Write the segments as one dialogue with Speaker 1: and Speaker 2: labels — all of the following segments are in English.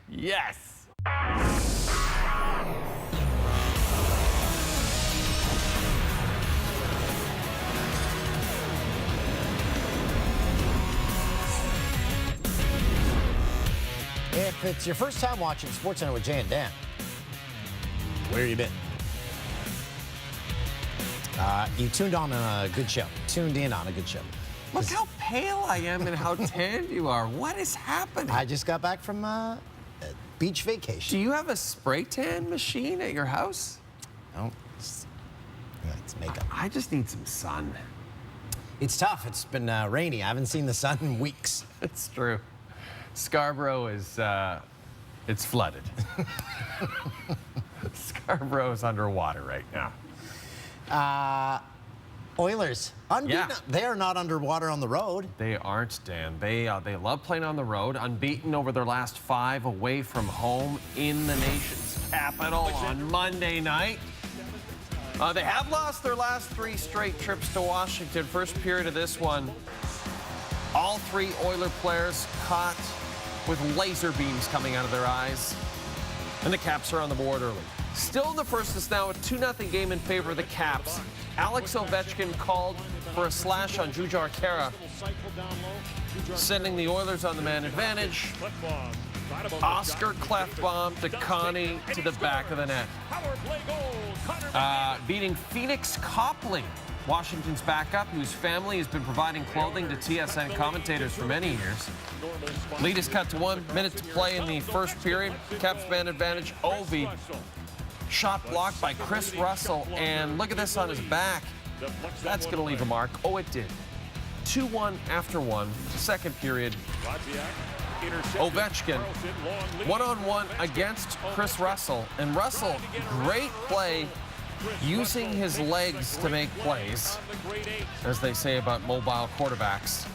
Speaker 1: Yes.
Speaker 2: If it's your first time watching SportsCenter with Jay and Dan, where you been? You tuned in on a good show.
Speaker 1: Look how pale I am and how tanned you are. What is happening?
Speaker 2: I just got back from a beach vacation.
Speaker 1: Do you have a spray tan machine at your house?
Speaker 2: No, it's makeup.
Speaker 1: I just need some sun.
Speaker 2: It's tough. It's been rainy. I haven't seen the sun in weeks.
Speaker 1: It's true. Scarborough is, it's flooded. Scarborough is underwater right now.
Speaker 2: Oilers, unbeaten.
Speaker 1: Yeah.
Speaker 2: They are not underwater on the road.
Speaker 1: They aren't, Dan. They love playing on the road, unbeaten over their last 5 away from home in the nation's capital on Monday night. They have lost their last 3 straight trips to Washington. First period of this one, all 3 Oiler players caught with laser beams coming out of their eyes. And the Caps are on the board early. Still in the first, it's now a 2-0 game in favor of the Caps. Alex Ovechkin called for a slash on Jujhar Khaira, sending the Oilers on the man advantage. Oscar Klefbom to Connie to the back of the net. Beating Phoenix Copley, Washington's backup, whose family has been providing clothing to TSN commentators for many years. Lead is cut to 1 minute to play in the first period. Caps man advantage. Ovi. Shot blocked by Chris Russell, and look at this on his back. That's going to leave a mark. Oh, it did. 2-1 after 1, second period. Ovechkin, one-on-one against Chris Russell. And Russell, great play, using his legs to make plays, as they say about mobile quarterbacks.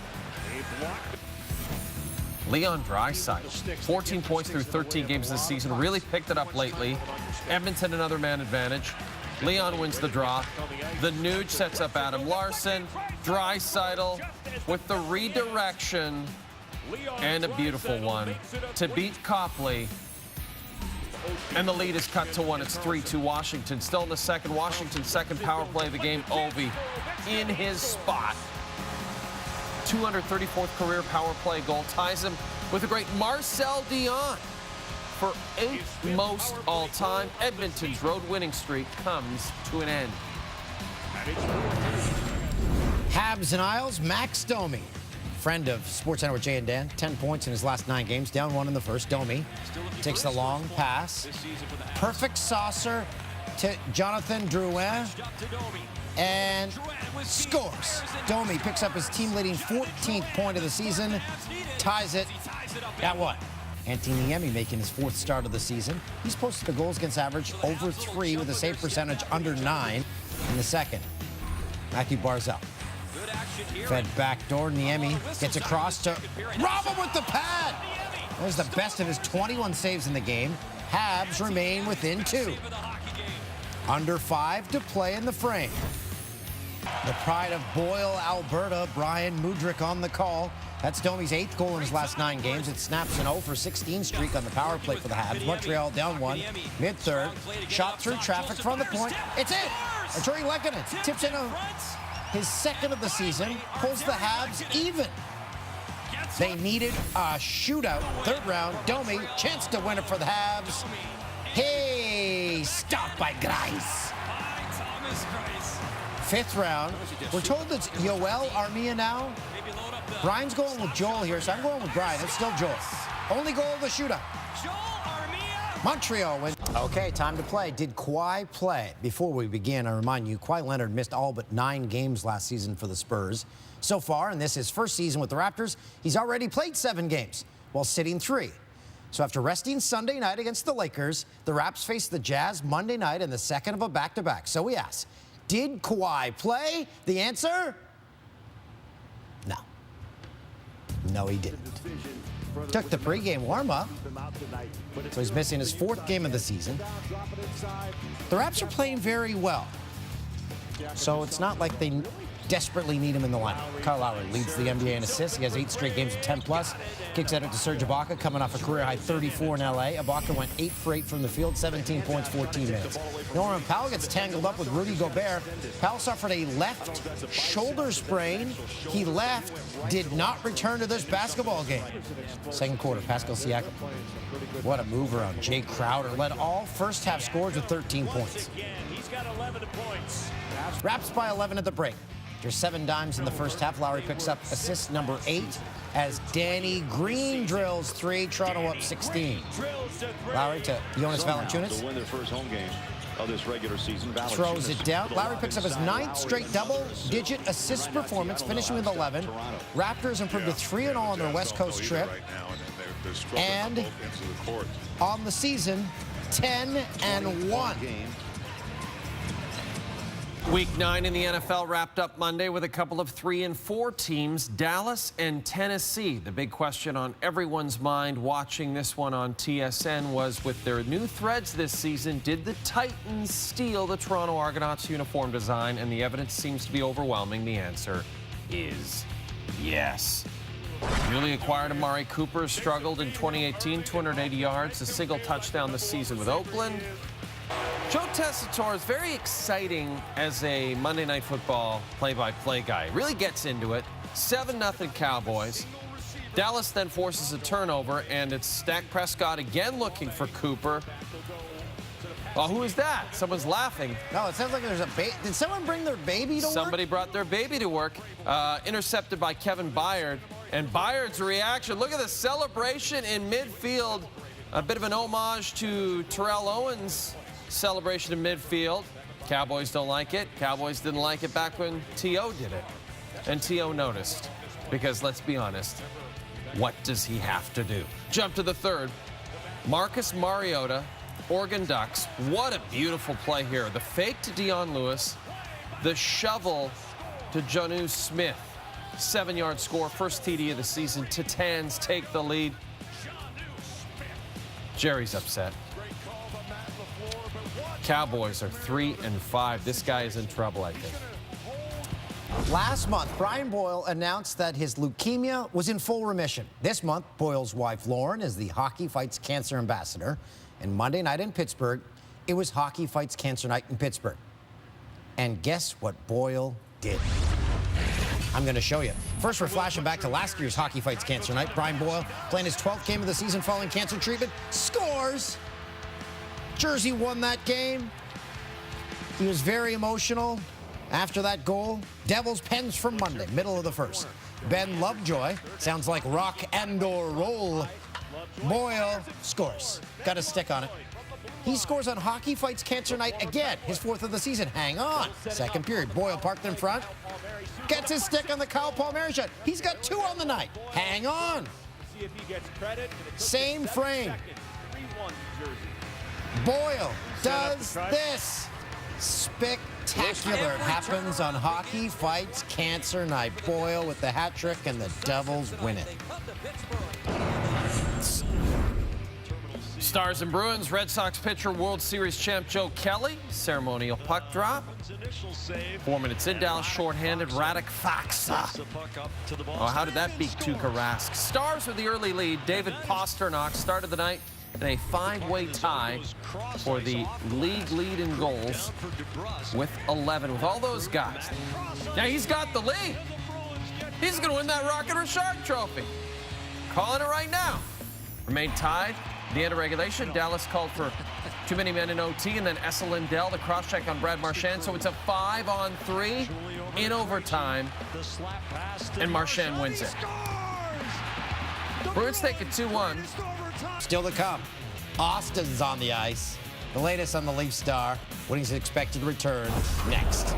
Speaker 1: Leon Draisaitl, 14 points through 13 games this season, really picked it up lately. Edmonton, another man advantage. Leon wins the draw. The Nuge sets up Adam Larson. Draisaitl with the redirection, and a beautiful one to beat Copley. And the lead is cut to 1. It's 3-2 Washington. Still in the second. Washington's second power play of the game. Ovi in his spot. 234th career power play goal. Ties him with the great Marcel Dion for 8th most all-time. Edmonton's road winning streak comes to an end.
Speaker 2: Habs and Isles, Max Domi, friend of SportsCenter with Jay and Dan, 10 points in his last 9 games, down 1 in the first. Domi takes the long pass. Perfect saucer to Jonathan Drouin, and scores. Domi picks up his team-leading 14th point of the season, ties it at 1. Antti Niemi making his 4th start of the season. He's posted the goals against average over 3 with a save percentage under 9 in the second. Matthew Barzal. Fed backdoor. Niemi gets across to Robin with the pad. There's the best of his 21 saves in the game. Habs remain within 2. Under 5 to play in the frame. The pride of Boyle, Alberta, Brian Mudryk on the call. That's Domi's 8th goal in his last 9 games. It snaps an 0-for-16 streak on the power play for the Habs. Montreal down 1, mid-third. Shot through traffic from the point. It's in! Arturi Lehkonen tips in his 2nd of the season, pulls the Habs even. They needed a shootout. 3rd round, Domi, chance to win it for the Habs. Hey, stopped by Grice. 5th round, we're told it's Yoel Armia now. Brian's going with Joel here, so I'm going with Brian. It's still Joel. Only goal of the shootout. Montreal wins. Okay, time to play. Did Kawhi play? Before we begin, I remind you, Kawhi Leonard missed all but 9 games last season for the Spurs. So far, and this is his first season with the Raptors, he's already played 7 games while sitting 3. So after resting Sunday night against the Lakers, the Raps face the Jazz Monday night in the second of a back-to-back. So we ask, did Kawhi play? The answer? No. No, he didn't. Took the pregame warm-up, so he's missing his 4th game of the season. The Raps are playing very well, so it's not like they desperately need him in the lineup. Kyle Lowry leads the NBA in assists. He has 8 straight games of 10+. Kicks out to Serge Ibaka, coming off a career-high 34 in L.A. Ibaka went 8 for 8 from the field, 17 points, 14 minutes. Norman Powell gets tangled up with Rudy Gobert. Powell suffered a left shoulder sprain. He left, did not return to this basketball game. Second quarter, Pascal Siakam. What a move around Jay Crowder. Led all first-half scores with 13 points. Raps by 11 at the break. After 7 dimes in the first half, Lowry picks up assist number 8 as Danny Green drills 3. Toronto up 16. Lowry to Jonas Valanciunas.
Speaker 3: Win their first home game of this regular season.
Speaker 2: Throws it down. Lowry picks up his 9th straight double-digit assist performance, finishing with 11. Raptors improved to 3-0 on their West Coast trip. And on the season, 10-1.
Speaker 1: Week 9 in the NFL wrapped up Monday with a couple of 3 and 4 teams, Dallas and Tennessee. The big question on everyone's mind watching this one on TSN was, with their new threads this season, did the Titans steal the Toronto Argonauts uniform design? And the evidence seems to be overwhelming. The answer is yes. Newly acquired Amari Cooper struggled in 2018, 280 yards, a single touchdown this season with Oakland. Joe Tessitore is very exciting as a Monday Night Football play-by-play guy. Really gets into it. 7-0 Cowboys. Dallas then forces a turnover, and it's Dak Prescott again looking for Cooper. Well, who is that? Someone's laughing.
Speaker 2: No, it sounds like there's a baby. Did someone bring their baby to work?
Speaker 1: Somebody brought their baby to work. Intercepted by Kevin Byard. And Byard's reaction, look at the celebration in midfield. A bit of an homage to Terrell Owens' celebration in midfield. Cowboys don't like it. Cowboys didn't like it back when T.O. did it. And T.O. noticed. Because let's be honest, what does he have to do? Jump to the third. Marcus Mariota, Oregon Ducks. What a beautiful play here. The fake to Dion Lewis. The shovel to Jonnu Smith. 7-yard score, first TD of the season. Titans take the lead. Jerry's upset. Cowboys are 3-5. This guy is in trouble, I think.
Speaker 2: Last month, Brian Boyle announced that his leukemia was in full remission. This month, Boyle's wife, Lauren, is the Hockey Fights Cancer Ambassador. And Monday night in Pittsburgh, it was Hockey Fights Cancer Night in Pittsburgh. And guess what Boyle did? I'm going to show you. First, we're flashing back to last year's Hockey Fights Cancer Night. Brian Boyle, playing his 12th game of the season following cancer treatment, scores. Jersey won that game. He was very emotional after that goal. Devils Pens from Monday, middle of the first. Ben Lovejoy, sounds like rock and or roll. Boyle scores. Got a stick on it. He scores on Hockey Fights Cancer Night again, his 4th of the season. Hang on. Second period. Boyle parked in front. Gets his stick on the Kyle Palmieri shot. He's got 2 on the night. Hang on. Same frame. Boyle does this. Spectacular. It happens on Hockey Fights Cancer Night. Boyle with the hat trick, and the Devils win it.
Speaker 1: Stars and Bruins, Red Sox pitcher, World Series champ Joe Kelly. Ceremonial puck drop. 4 minutes in, Dallas shorthanded. Radek Faksa. Oh, how did that beat Tuukka Rask? Stars with the early lead. David Pastrnak started the night in a 5-way tie for the league lead in goals with 11. With all those guys. Now he's got the lead. He's going to win that Rocket Richard trophy. Calling it right now. Remained tied. The end of regulation, Dallas called for too many men in OT, and then Essa Lindell, the cross-check on Brad Marchand. So it's a 5-on-3 in overtime, and Marchand wins it. Bruins take it 2-1.
Speaker 2: Still to come. Austin's on the ice. The latest on the Leaf star. When he's expected to return next.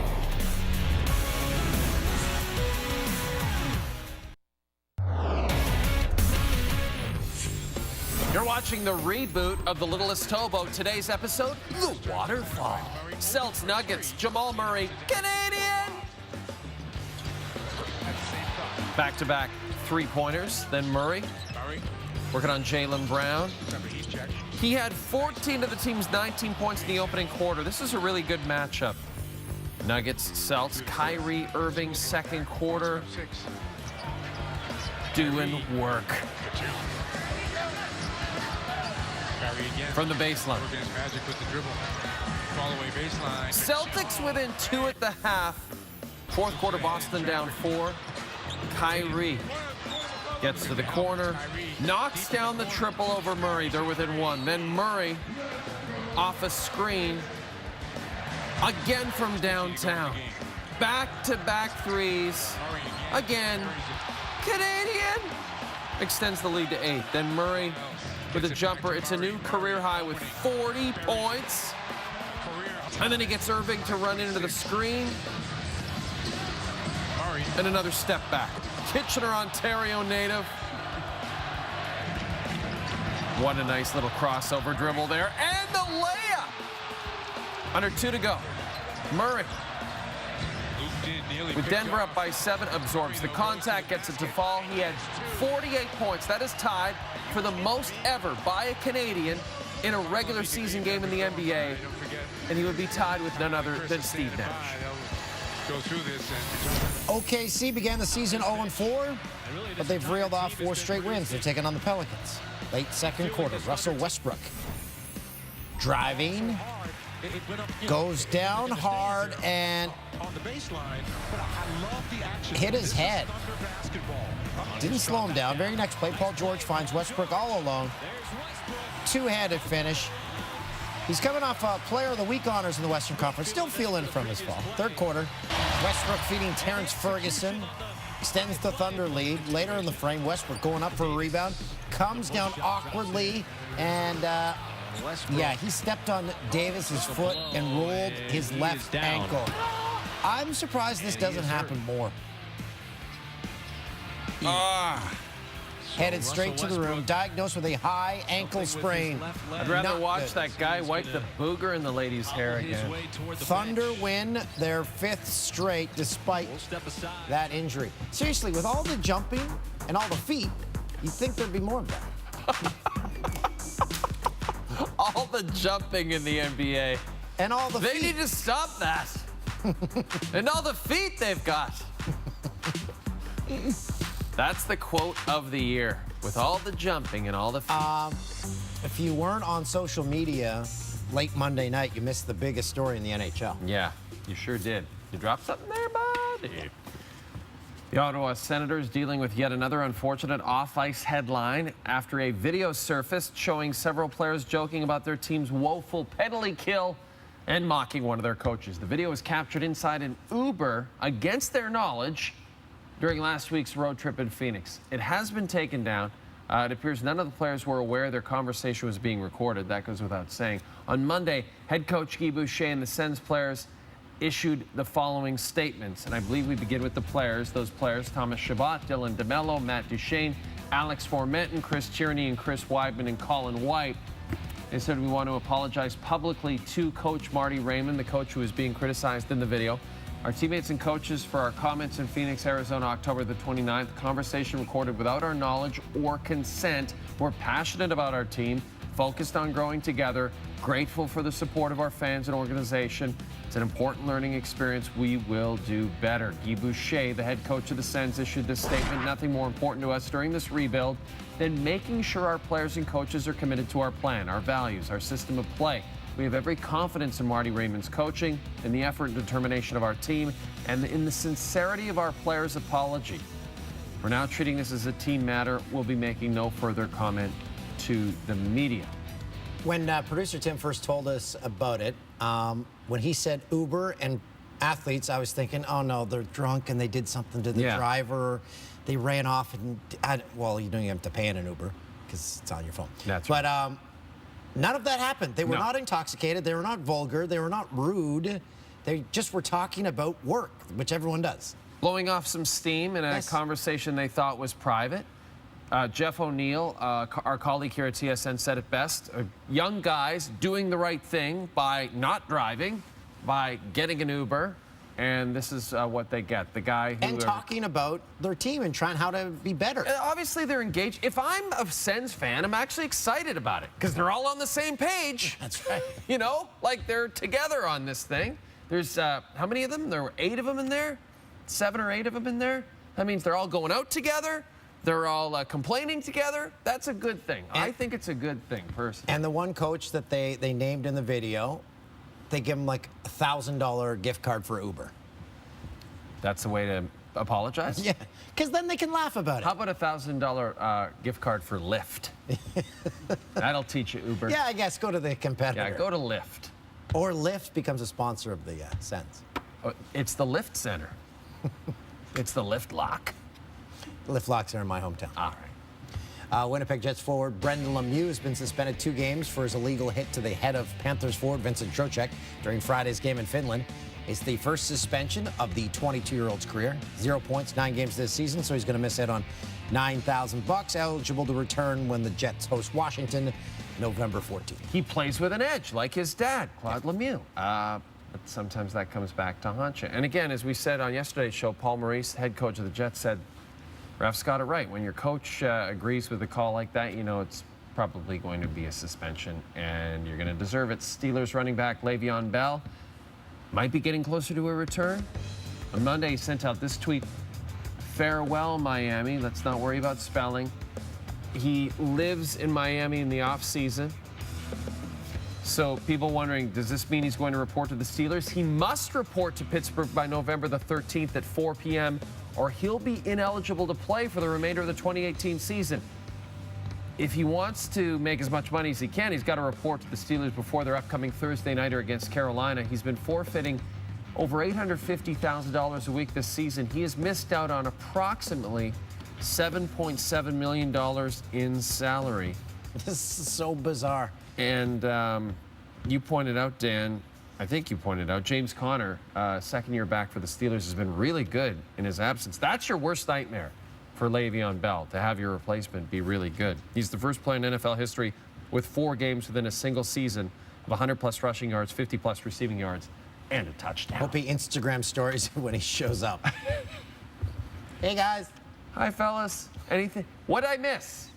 Speaker 1: You're watching the reboot of The Littlest Towboat. Today's episode, The Waterfall. Celts Nuggets, Jamal Murray, Canadian. Back-to-back three-pointers, then Murray. Working on Jaylen Brown. He had 14 of the team's 19 points in the opening quarter. This is a really good matchup. Nuggets, Celts, Kyrie Irving, second quarter, doing work. From the baseline. Celtics within 2 at the half. Fourth quarter, Boston down 4. Kyrie gets to the corner, knocks down the triple over Murray. They're within 1. Then Murray off a screen, again from downtown. Back-to-back threes. Again, Canadian extends the lead to 8. Then Murray with a jumper. It's a new career high with 40 points. And then he gets Irving to run into the screen. And another step back. Kitchener, Ontario native. What a nice little crossover dribble there. And the layup. Under 2 to go. Murray, with Denver up by 7, absorbs the contact, gets it to fall. He had 48 points. That is tied for the most ever by a Canadian in a regular season game in the NBA. And he would be tied with none other than Steve Nash.
Speaker 2: OKC began the season 0-4, but they've reeled off 4 straight wins. They're taking on the Pelicans. Late second quarter, Russell Westbrook driving, goes down hard and hit his head. Didn't slow him down. Very next play, Paul George finds Westbrook all alone. Two-handed finish. He's coming off Player of the Week honors in the Western Conference. Still feeling from his fall. Third quarter, Westbrook feeding Terrence Ferguson. Extends the Thunder lead. Later in the frame, Westbrook going up for a rebound. Comes down awkwardly. And, yeah, he stepped on Davis's foot and rolled his left ankle. I'm surprised this doesn't happen more. Headed straight to the room, diagnosed with a high ankle sprain.
Speaker 1: I'd rather watch that guy wipe the booger in the lady's hair again.
Speaker 2: Thunder win their 5th straight despite that injury. Seriously, with all the jumping and all the feet, you'd think there'd be more of that.
Speaker 1: All the jumping in the NBA.
Speaker 2: And all the feet.
Speaker 1: They need to stop that. And all the feet they've got. That's the quote of the year. With all the jumping and all the feet.
Speaker 2: If you weren't on social media late Monday night, you missed the biggest story in the NHL.
Speaker 1: Yeah, you sure did. You dropped something there, buddy. The Ottawa Senators dealing with yet another unfortunate off-ice headline after a video surfaced showing several players joking about their team's woeful penalty kill and mocking one of their coaches. The video was captured inside an Uber against their knowledge during last week's road trip in Phoenix. It has been taken down. It appears none of the players were aware their conversation was being recorded. That goes without saying. On Monday, head coach Guy Boucher and the Sens players issued the following statements. And I believe we begin with the players. Those players, Thomas Chabot, Dylan DeMello, Matt Duchesne, Alex Formenton, Chris Tierney, and Chris Weidman, and Colin White. They said we want to apologize publicly to Coach Marty Raymond, the coach who is being criticized in the video. Our teammates and coaches for our comments in Phoenix, Arizona, October the 29th. Conversation recorded without our knowledge or consent. We're passionate about our team, focused on growing together, grateful for the support of our fans and organization. It's an important learning experience. We will do better. Guy Boucher, the head coach of the Sens, issued this statement. Nothing more important to us during this rebuild than making sure our players and coaches are committed to our plan, our values, our system of play. We have every confidence in Marty Raymond's coaching, in the effort and determination of our team, and in the sincerity of our players' apology. We're now treating this as a team matter. We'll be making no further comment to the media.
Speaker 2: When producer Tim first told us about it, when he said Uber and athletes, I was thinking, oh no, they're drunk and they did something to the driver. They ran off and, well, you don't even have to pay in an Uber because it's on your phone.
Speaker 1: That's right.
Speaker 2: But none of that happened. They were not intoxicated. They were not vulgar. They were not rude. They just were talking about work, which everyone does.
Speaker 1: Blowing off some steam in a conversation they thought was private. Jeff O'Neill, our colleague here at TSN, said it best. Young guys doing the right thing by not driving, by getting an Uber, and this is what they get. The guy who...
Speaker 2: And talking about their team and trying how to be better.
Speaker 1: Obviously, they're engaged. If I'm a Sens fan, I'm actually excited about it because they're all on the same page.
Speaker 2: That's right.
Speaker 1: You know, like they're together on this thing. There's, how many of them? There were 8 of them in there? 7 or 8 of them in there? That means they're all going out together. They're all complaining together. That's a good thing. I think it's a good thing, personally.
Speaker 2: And the one coach that they named in the video, they give him like a $1,000 gift card for Uber.
Speaker 1: That's the way to apologize?
Speaker 2: Yeah, because then they can laugh about it.
Speaker 1: How about a $1,000 gift card for Lyft? That'll teach you Uber.
Speaker 2: Yeah, I guess go to the competitor.
Speaker 1: Yeah, go to Lyft.
Speaker 2: Or Lyft becomes a sponsor of the Sens.
Speaker 1: It's the Lyft Center. It's the Lyft Lock.
Speaker 2: Lyft locks are in my hometown.
Speaker 1: All right.
Speaker 2: Winnipeg Jets forward Brendan Lemieux has been suspended 2 games for his illegal hit to the head of Panthers forward Vincent Trocheck during Friday's game in Finland. It's the first suspension of the 22-year-old's career. 0 points, 9 games this season, so he's going to miss out on $9,000. Eligible to return when the Jets host Washington November 14th.
Speaker 1: He plays with an edge, like his dad, Claude Lemieux. But sometimes that comes back to haunt you. And again, as we said on yesterday's show, Paul Maurice, head coach of the Jets, said, refs got it right. When your coach agrees with a call like that, you know it's probably going to be a suspension, and you're going to deserve it. Steelers running back Le'Veon Bell might be getting closer to a return. On Monday, he sent out this tweet: "Farewell, Miami. Let's not worry about spelling." He lives in Miami in the off-season. So people wondering, does this mean he's going to report to the Steelers? He must report to Pittsburgh by November the 13th at 4 p.m., or he'll be ineligible to play for the remainder of the 2018 season. If he wants to make as much money as he can, he's got to report to the Steelers before their upcoming Thursday nighter against Carolina. He's been forfeiting over $850,000 a week this season. He has missed out on approximately $7.7 million in salary.
Speaker 2: This is so bizarre.
Speaker 1: And you pointed out, Dan, I think you pointed out, James Conner, second year back for the Steelers, has been really good in his absence. That's your worst nightmare for Le'Veon Bell, to have your replacement be really good. He's the first player in NFL history with 4 games within a single season of 100-plus rushing yards, 50-plus receiving yards, and a touchdown.
Speaker 2: Hope he Instagram stories when he shows up. Hey, guys.
Speaker 1: Hi, fellas. Anything? What'd I miss?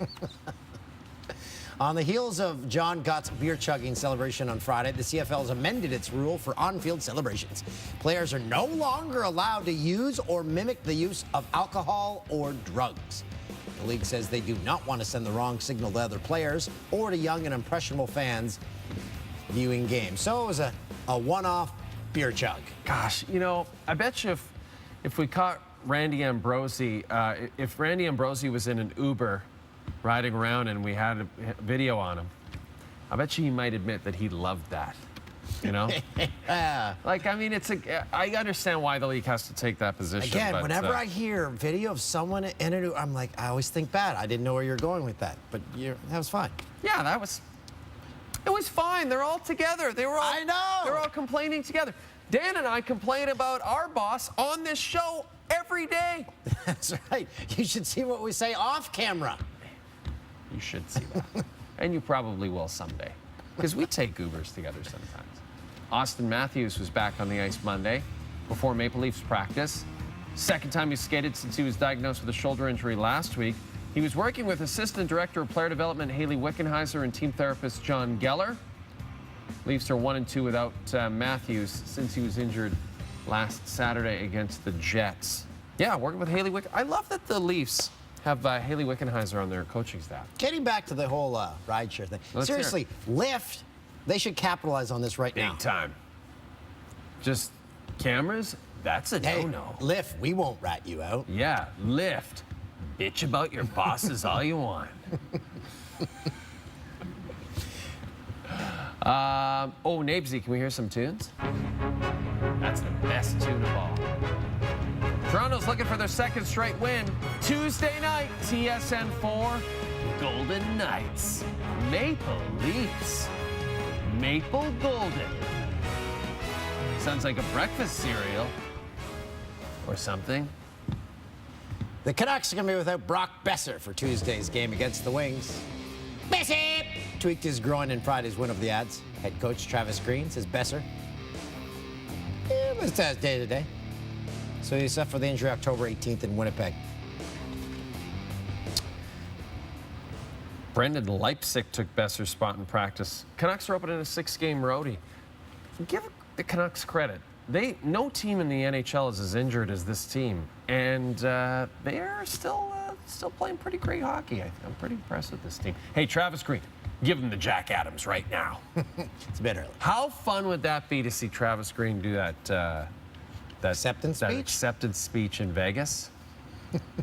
Speaker 2: On the heels of John Gott's beer-chugging celebration on Friday, the CFL has amended its rule for on-field celebrations. Players are no longer allowed to use or mimic the use of alcohol or drugs. The league says they do not want to send the wrong signal to other players or to young and impressionable fans viewing games. So it was a one-off beer chug.
Speaker 1: Gosh, you know, I bet you if we caught Randy Ambrosie, if Randy Ambrosie was in an Uber riding around and we had a video on him, I bet you he might admit that he loved that, you know? Like, I mean, I understand why the league has to take that position.
Speaker 2: Again,
Speaker 1: but,
Speaker 2: whenever I hear video of someone in an Uber, I'm like, I always think bad. I didn't know where you're going with that, but that was fine.
Speaker 1: Yeah, it was fine. They're all together.
Speaker 2: I know.
Speaker 1: They're all complaining together. Dan and I complain about our boss on this show every day.
Speaker 2: That's right. You should see what we say off camera.
Speaker 1: You should see that. And you probably will someday, because we take Ubers together sometimes. Austin Matthews was back on the ice Monday before Maple Leafs practice. Second time he skated since he was diagnosed with a shoulder injury last week. He was working with Assistant Director of Player Development Haley Wickenheiser and team therapist John Geller. Leafs are 1-2 without Matthews since he was injured last Saturday against the Jets. Yeah, working with Haley Wickenheiser. I love that the Leafs have Haley Wickenheiser on their coaching staff.
Speaker 2: Getting back to the whole rideshare thing. Seriously, Lyft, they should capitalize on this right now.
Speaker 1: Big time. Just cameras, that's a no-no.
Speaker 2: Lyft, we won't rat you out.
Speaker 1: Yeah, Lyft. Bitch about your bosses all you want. Nabesy, can we hear some tunes? That's the best tune of all. Toronto's looking for their second straight win. Tuesday night, TSN 4, Golden Knights. Maple Leafs. Maple Golden. Sounds like a breakfast cereal or something.
Speaker 2: The Canucks are going to be without Brock Besser for Tuesday's game against the Wings. Besser tweaked his groin in Friday's win over the Ads. Head coach Travis Green says Besser was day to day. So he's set for the injury October 18th in Winnipeg.
Speaker 1: Brendan Leipzig took Besser's spot in practice. Canucks are opening a 6-game roadie. Give the Canucks credit. no team in the NHL is as injured as this team, and they are still playing pretty great hockey. I'm pretty impressed with this team. Hey, Travis Green, give him the Jack Adams right now.
Speaker 2: It's a bit early.
Speaker 1: How fun would that be to see Travis Green do that
Speaker 2: Acceptance
Speaker 1: that
Speaker 2: speech?
Speaker 1: acceptance speech in Vegas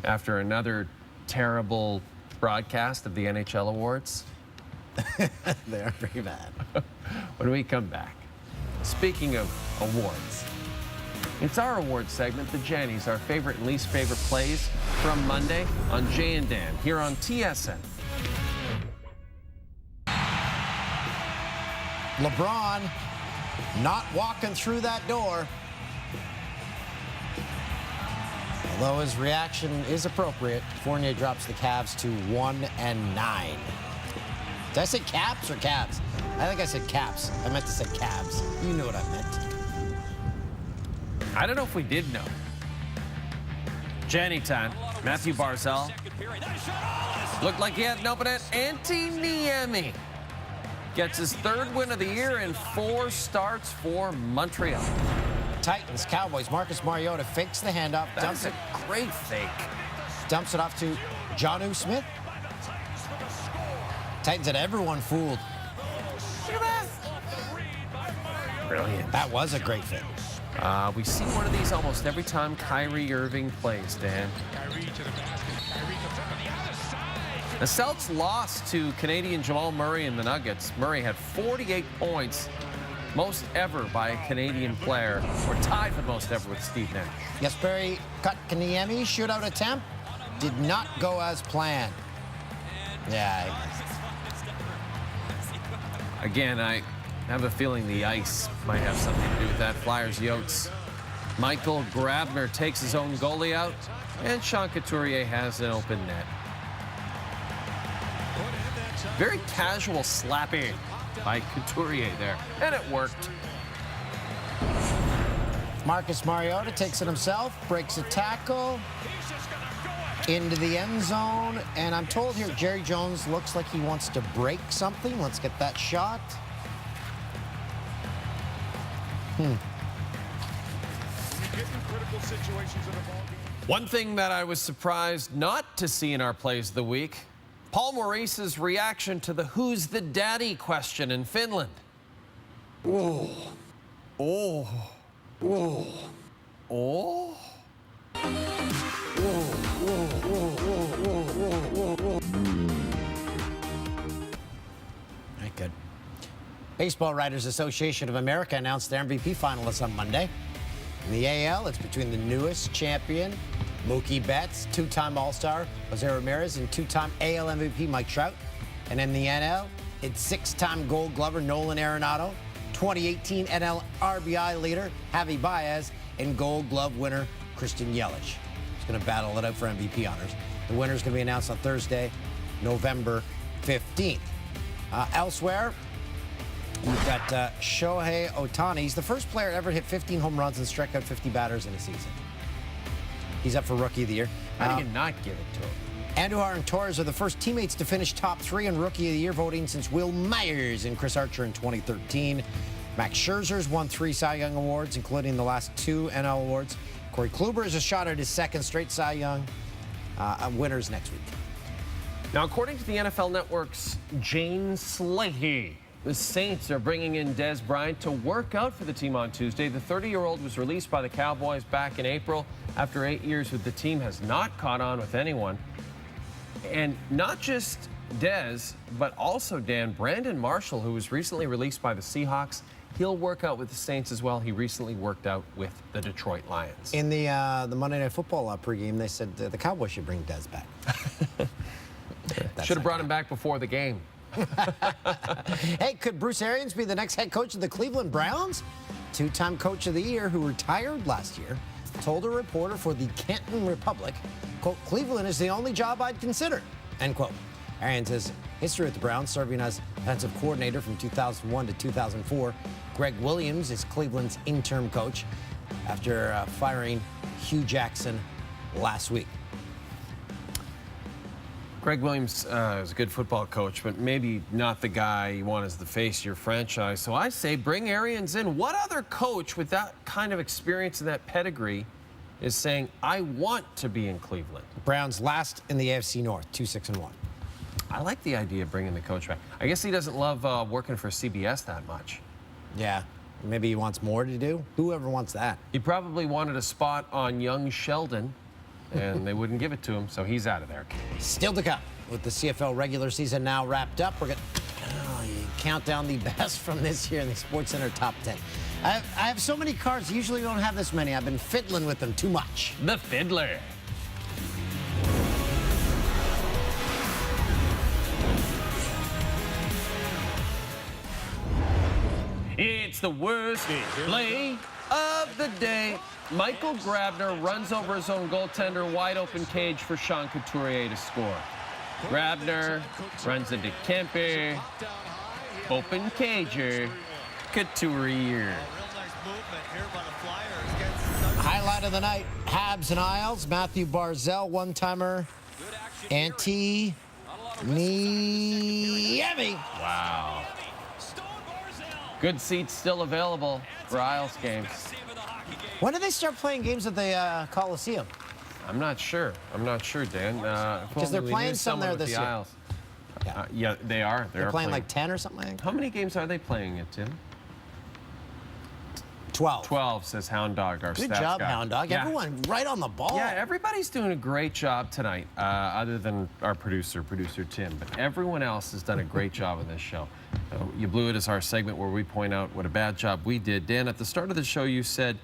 Speaker 1: after another terrible broadcast of the NHL awards?
Speaker 2: They are pretty bad.
Speaker 1: When we come back, speaking of awards, it's our award segment, the Jennies, our favorite and least favorite plays from Monday on Jay and Dan here on TSN.
Speaker 2: LeBron not walking through that door. Although his reaction is appropriate, Fournier drops the Cavs to 1-9. Did I say Caps or Cavs? I think I said Caps. I meant to say Cavs. You knew what I meant.
Speaker 1: I don't know if we did know. Jenny time. Matthew Barzal looked like he had an open at Antti Niemi. Gets his third win of the year in 4 starts for Montreal.
Speaker 2: Titans, Cowboys, Marcus Mariota fakes the handoff.
Speaker 1: That's a great fake.
Speaker 2: Dumps it off to Jonnu Smith. Titans had everyone fooled.
Speaker 1: Look at that. Brilliant.
Speaker 2: That was a great fit.
Speaker 1: We see one of these almost every time Kyrie Irving plays, Dan. The Celtics lost to Canadian Jamal Murray and the Nuggets. Murray had 48 points, most ever by a Canadian player, or tied for most ever with Steve Nash.
Speaker 2: Jesperi Kotkaniemi shootout attempt did not go as planned. Yeah.
Speaker 1: Again, I have a feeling the ice might have something to do with that. Flyers Yotes. Michael Grabner takes his own goalie out, and Sean Couturier has an open net. Very casual slapping by Couturier there, and it worked.
Speaker 2: Marcus Mariota takes it himself, breaks a tackle into the end zone, and I'm told here Jerry Jones looks like he wants to break something. Let's get that shot.
Speaker 1: One thing that I was surprised not to see in our plays of the week, Paul Maurice's reaction to the "Who's the Daddy?" question in Finland. Oh. Oh. Oh. Oh.
Speaker 2: Very good. Baseball Writers Association of America announced their MVP finalists on Monday. In the AL, it's between the newest champion, Mookie Betts, 2-time All-Star Jose Ramirez, and 2-time AL MVP Mike Trout. And in the NL, it's 6-time Gold Glover Nolan Arenado, 2018 NL RBI leader Javi Baez, and Gold Glove winner Christian Yelich. He's going to battle it out for MVP honors. The winner is going to be announced on Thursday, November 15th. Elsewhere, we've got Shohei Ohtani. He's the first player ever to hit 15 home runs and strike out 50 batters in a season. He's up for Rookie of the Year.
Speaker 1: How do you not give it to him?
Speaker 2: Andujar and Torres are the first teammates to finish top 3 in Rookie of the Year voting since Will Myers and Chris Archer in 2013. Max Scherzer's won 3 Cy Young Awards, including the last 2 NL Awards. Corey Kluber has a shot at his 2nd straight Cy Young. Winners next week.
Speaker 1: Now, according to the NFL Network's Jane Slahy, the Saints are bringing in Dez Bryant to work out for the team on Tuesday. The 30-year-old was released by the Cowboys back in April. After 8 years with the team, has not caught on with anyone. And not just Dez, but also Dan, Brandon Marshall, who was recently released by the Seahawks. He'll work out with the Saints as well. He recently worked out with the Detroit Lions.
Speaker 2: In the Monday Night Football pregame, they said the Cowboys should bring Dez back.
Speaker 1: Should have brought him back before the game.
Speaker 2: Hey, could Bruce Arians be the next head coach of the Cleveland Browns? 2-time Coach of the Year who retired last year told a reporter for the Canton Republic, quote, "Cleveland is the only job I'd consider," end quote. Arians has history with the Browns, serving as offensive coordinator from 2001 to 2004. Greg Williams is Cleveland's interim coach after firing Hugh Jackson last week.
Speaker 1: Greg Williams is a good football coach, but maybe not the guy you want as the face of your franchise. So I say bring Arians in. What other coach with that kind of experience and that pedigree is saying, I want to be in Cleveland?
Speaker 2: Browns last in the AFC North, 2-6-1.
Speaker 1: I like the idea of bringing the coach back. I guess he doesn't love working for CBS that much.
Speaker 2: Yeah, maybe he wants more to do. Whoever wants that?
Speaker 1: He probably wanted a spot on young Sheldon, and they wouldn't give it to him, so he's out of there.
Speaker 2: Still to come. With the CFL regular season now wrapped up, we're going to count down the best from this year in the SportsCenter Top 10. I have so many cards. Usually don't have this many. I've been fiddling with them too much.
Speaker 1: The Fiddler. It's the worst play of the day. Michael Grabner runs over his own goaltender, wide open cage for Sean Couturier to score. Grabner runs into Kemper, open cager, Couturier.
Speaker 2: Highlight of the night, Habs and Isles, Matthew Barzell, one-timer, Niemi.
Speaker 1: Wow. Good seats still available for Isles games.
Speaker 2: When did they start playing games at the Coliseum?
Speaker 1: I'm not sure, Dan.
Speaker 2: Because they're playing some there this year.
Speaker 1: Yeah, they are.
Speaker 2: They're playing like 10 or something like that?
Speaker 1: How many games are they playing at, Tim?
Speaker 2: 12.
Speaker 1: 12, says Hound Dog, our
Speaker 2: Good
Speaker 1: stats
Speaker 2: job,
Speaker 1: guy.
Speaker 2: Hound Dog.
Speaker 1: Yeah.
Speaker 2: Everyone right on the ball.
Speaker 1: Yeah, everybody's doing a great job tonight, other than our producer Tim. But everyone else has done a great job on this show. You Blew It is our segment where we point out what a bad job we did. Dan, at the start of the show, you said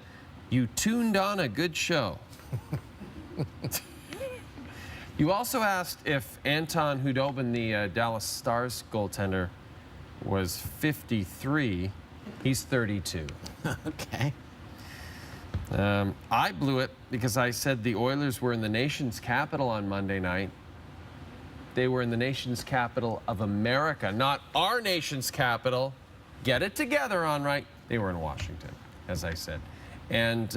Speaker 1: you tuned on a good show. You also asked if Anton Hudobin, the Dallas Stars goaltender, was 53. He's 32.
Speaker 2: Okay.
Speaker 1: I blew it because I said the Oilers were in the nation's capital on Monday night. They were in the nation's capital of America, not our nation's capital. Get it together, on right. They were in Washington, as I said. And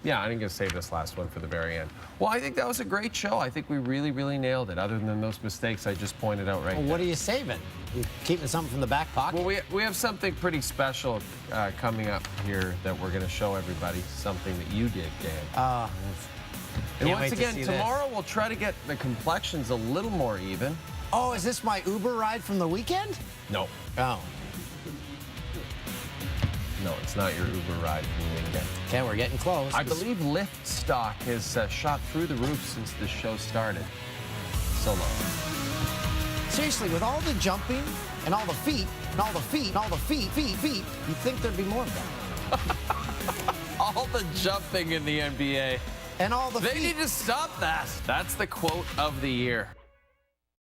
Speaker 1: yeah, I'm going to save this last one for the very end. Well, I think that was a great show. I think we really, really nailed it, other than those mistakes I just pointed out right
Speaker 2: Well,
Speaker 1: there.
Speaker 2: what are you saving? You keeping something from the back pocket?
Speaker 1: Well, we have something pretty special coming up here that we're going to show everybody, something that you did, Dan. And once again, tomorrow we'll try to get the complexions a little more even.
Speaker 2: Oh, is this my Uber ride from the weekend?
Speaker 1: No.
Speaker 2: Oh.
Speaker 1: No, it's not your Uber ride from the weekend.
Speaker 2: Okay, we're getting close.
Speaker 1: I believe Lyft stock has shot through the roof since this show started. So low.
Speaker 2: Seriously, with all the jumping and all the feet and all the feet and all the feet, you'd think there'd be more of them.
Speaker 1: All the jumping in the NBA.
Speaker 2: And all the feet.
Speaker 1: They need to stop that. That's the quote of the year.